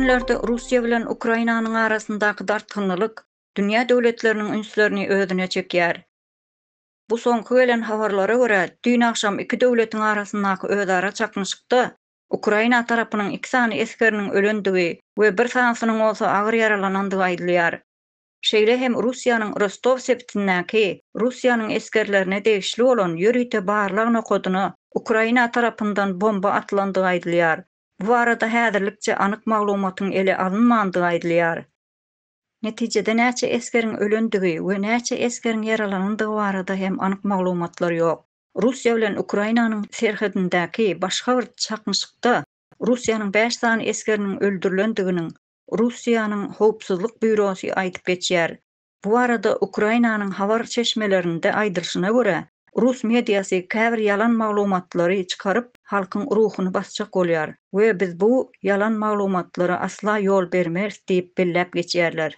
günlerde Russiya bilen Ukrainanyň arasyndaky dartgynlyk dünýä döwletleriniň ünslerini özüne çekýär. Bu soňky gelen habarlara görä, dün akşam iki döwletiň arasyndaky özara çaknyşykda Ukraina tarapynyň iki sany eskeriniň ölendigi we bir sanysynyň bolsa agyr yaralanandygy aýdylýar. Şeýle hem Russiýanyň Rostov sepetindäki Russiýanyň eskerlerine degişli bolan ýörüýte barlyk nokodyna Ukraina tarapyndan bomba atlandygy aýdylýar. Bu arada häzirlikçe anyk maglumatyň ele alynmandygy aýdylýar. Netijede näçe eskeriň ölendigi we näçe eskeriň yaralanandygy barada hem anyk maglumatlar ýok. Russiýa bilen Ukrainanyň serhedindäki başga bir çaknyşykda Russiýanyň 5 sany eskeriniň öldürilendigini Russiýanyň howpsuzlyk bürosy aýdyp geçýär. Bu arada Ukrainanyň habar çeşmelerinde aýdylyşyna görä, Rus mediasy käbir yalan maglumatlary çykaryp halkyň ruhuny basjak bolýar we biz bu yalan maglumatlara asla ýol bermez diýip belläp geçýärler.